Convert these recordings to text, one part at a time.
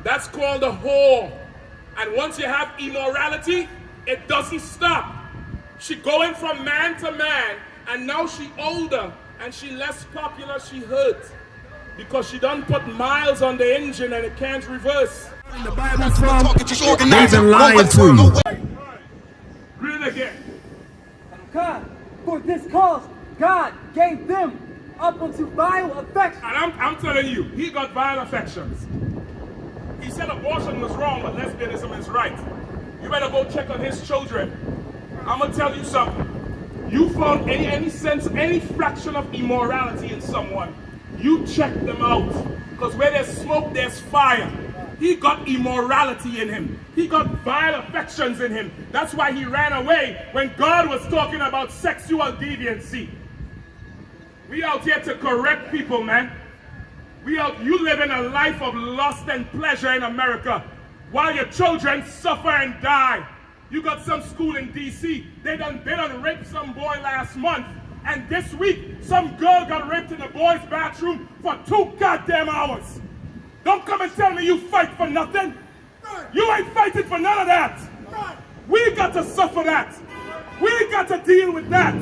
That's called a whore. And once you have immorality, it doesn't stop. She going from man to man, and now she older and she less popular, she hurt. Because she done put miles on the engine and it can't reverse. The Bible from, they've been lying to you. Read it again. God, for this cause, God gave them up unto vile affections. And I'm telling you, he got vile affections. He said abortion was wrong, but lesbianism is right. You better go check on his children. I'm gonna tell you something. You found any sense, any fraction of immorality in someone, you check them out. Because where there's smoke, there's fire. He got immorality in him. He got vile affections in him. That's why he ran away when God was talking about sexual deviancy. We out here to correct people, man. You live in a life of lust and pleasure in America while your children suffer and die. You got some school in D.C. They done raped some boy last month. And this week, some girl got raped in the boy's bathroom for 2 goddamn hours. Don't come and tell me you fight for nothing. You ain't fighting for none of that. We got to suffer that. We got to deal with that.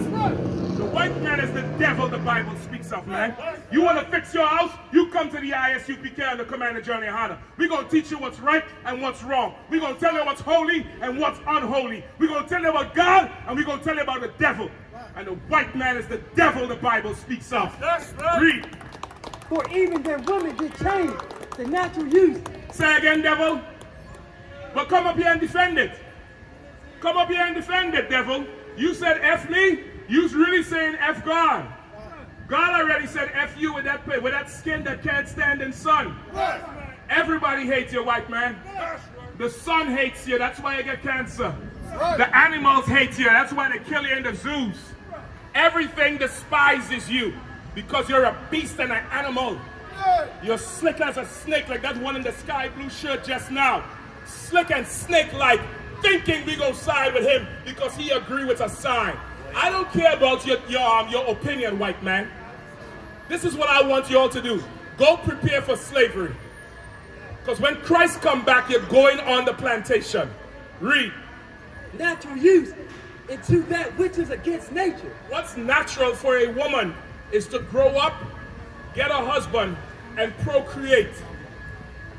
The white man is the devil the Bible speaks of, man. You want to fix your house? You come to the ISUPK and the Commander GEN.YAHANNA. We're going to teach you what's right and what's wrong. We're going to tell you what's holy and what's unholy. We're going to tell you about God and we're going to tell you about the devil. And the white man is the devil the Bible speaks of. Read. For even their women did change the natural use. Say again, devil. But come up here and defend it. Come up here and defend it, devil. You said F me. You's really saying F God. God already said F you with that skin that can't stand in sun. Everybody hates you, white man. The sun hates you. That's why you get cancer. The animals hate you. That's why they kill you in the zoos. Everything despises you because you're a beast and an animal. You're slick as a snake, like that one in the sky blue shirt just now. Slick and snake-like, thinking we gonna side with him because he agree with a sign. I don't care about your opinion, white man. This is what I want you all to do. Go prepare for slavery. Because when Christ come back, you're going on the plantation. Read. Natural use into that which is against nature. What's natural for a woman is to grow up, get a husband, and procreate.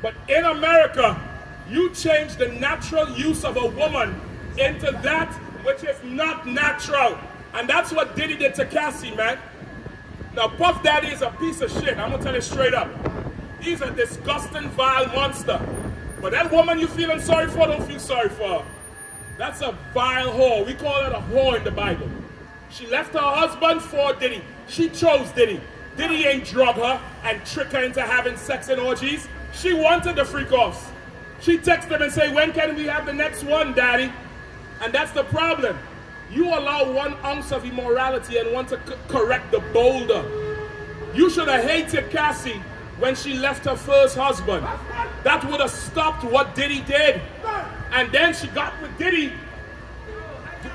But in America, you change the natural use of a woman into that which is not natural. And that's what Diddy did to Cassie, man. Now, Puff Daddy is a piece of shit. I'm going to tell you straight up. He's a disgusting, vile monster. But that woman you feeling sorry for, don't feel sorry for her. That's a vile whore. We call it a whore in the Bible. She left her husband for Diddy. She chose Diddy. Diddy ain't drug her and trick her into having sex and orgies. She wanted the freak offs. She texted him and say, when can we have the next one, daddy? And that's the problem. You allow 1 ounce of immorality and want to correct the boulder. You should have hated Cassie when she left her first husband. That would have stopped what Diddy did. And then she got with Diddy,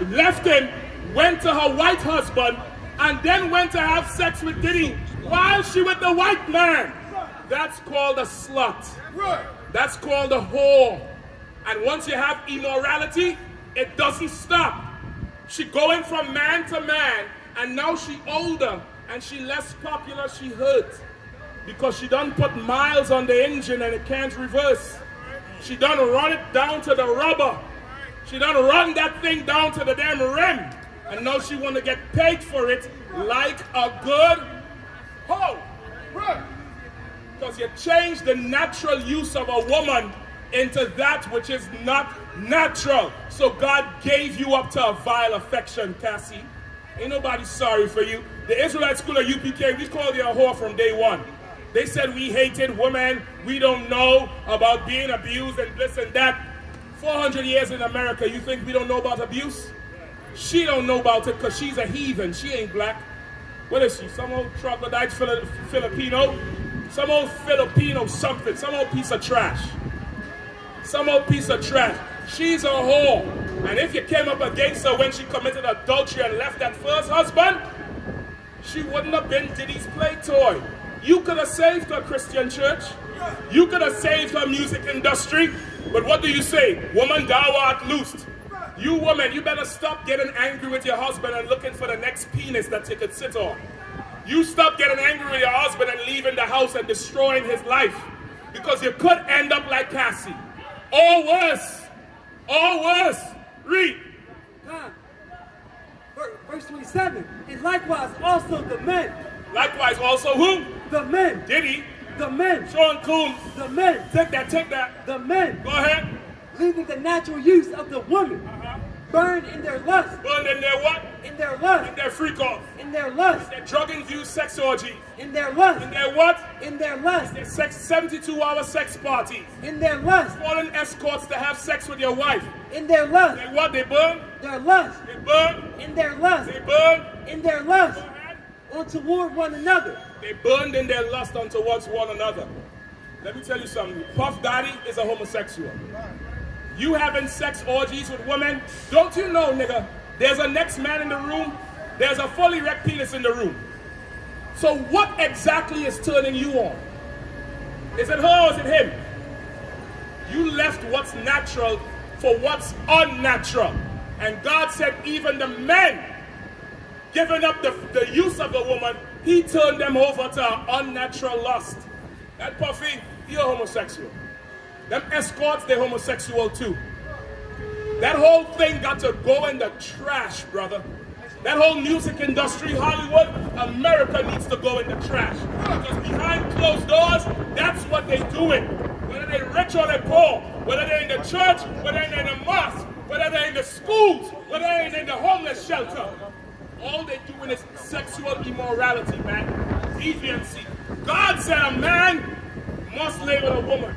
left him, went to her white husband, and then went to have sex with Diddy while she with the white man. That's called a slut. That's called a whore. And once you have immorality, it doesn't stop. She going from man to man, and now she older, and she less popular, she hurt. Because she done put miles on the engine and it can't reverse. She done run it down to the rubber. She done run that thing down to the damn rim. And now she want to get paid for it like a good hoe. Because you change the natural use of a woman into that which is not natural. So God gave you up to a vile affection, Cassie. Ain't nobody sorry for you. The Israelite school of UPK, we called you a whore from day one. They said we hated women, we don't know about being abused and this and that. 400 years in America, you think we don't know about abuse? She don't know about it because she's a heathen. She ain't black. What is she? Some old troglodyte Filipino? Some old Filipino something. Some old piece of trash. Some old piece of trash. She's a whore. And if you came up against her when she committed adultery and left that first husband, she wouldn't have been Diddy's play toy. You could have saved her, Christian church. You could have saved her music industry, but what do you say? Woman, thou art loosed. You woman, you better stop getting angry with your husband and looking for the next penis that you could sit on. You stop getting angry with your husband and leaving the house and destroying his life, because you could end up like Cassie. Or worse. Or worse. Read. Verse 27. And likewise also the men. Likewise also who? The men. Did he? The men. Sean Combs. The men. Take that, take that. The men. Go ahead. Leaving the natural use of the woman. Burned in their lust. Burned in their what? In their lust. In their freak off. In their lust. Their drug-infused sex orgies. In their lust. In their what? In their lust. Their 72-hour sex parties. In their lust. Calling escorts to have sex with your wife. In their lust. They what? They burn? Their lust. They burn? In their lust. They burn? In their lust. Or toward one another. They burned in their lust towards one another. Let me tell you something. Puff Daddy is a homosexual. You having sex orgies with women? Don't you know, nigga, there's a next man in the room, there's a fully erect penis in the room. So what exactly is turning you on? Is it her or is it him? You left what's natural for what's unnatural. And God said even the men giving up the use of a woman, he turned them over to unnatural lust. That Puffy, he a homosexual. Them escorts, they're homosexual too. That whole thing got to go in the trash, brother. That whole music industry, Hollywood, America needs to go in the trash. Because behind closed doors, that's what they're doing. Whether they're rich or they're poor, whether they're in the church, whether they're in the mosque, whether they're in the schools, whether they're in the homeless shelter. All they're doing is sexual immorality, man. Deviancy. God said a man must lay with a woman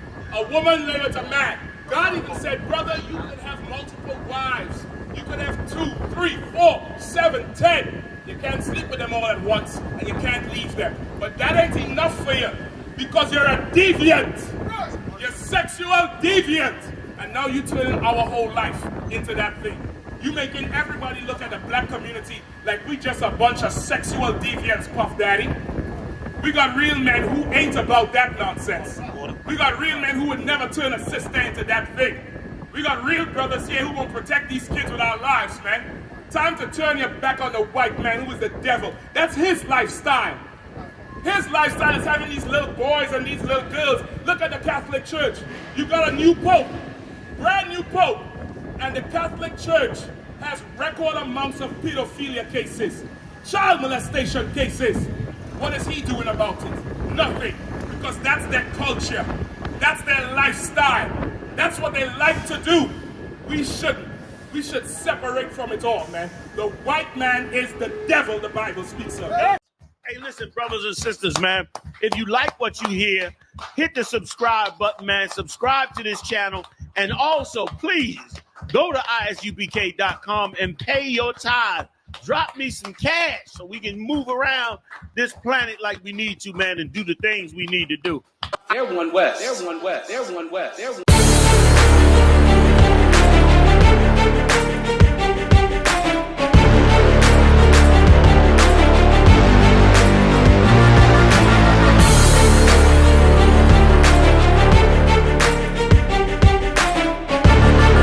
lay with a man. God even said, brother, you can have multiple wives. You can have 2, 3, 4, 7, 10. You can't sleep with them all at once, and you can't leave them. But that ain't enough for you, because you're a deviant. You're sexual deviant. And now you're turning our whole life into that thing. You making everybody look at the black community like we just a bunch of sexual deviants, Puff Daddy. We got real men who ain't about that nonsense. We got real men who would never turn a sister into that thing. We got real brothers here who will protect these kids with our lives, man. Time to turn your back on the white man who is the devil. That's his lifestyle. His lifestyle is having these little boys and these little girls. Look at the Catholic Church. You got a new pope, brand new pope, and the Catholic Church has record amounts of pedophilia cases, child molestation cases. What is he doing about it? Nothing. Because that's their culture. That's their lifestyle. That's what they like to do. We shouldn't. We should separate from it all, man. The white man is the devil the Bible speaks of. Hey, listen, brothers and sisters, man. If you like what you hear, hit the subscribe button, man. Subscribe to this channel. And also, please, go to ISUPK.com and pay your tithe. Drop me some cash so we can move around this planet like we need to, man, and do the things we need to do. They're one West. They're one West. They're one West. They're one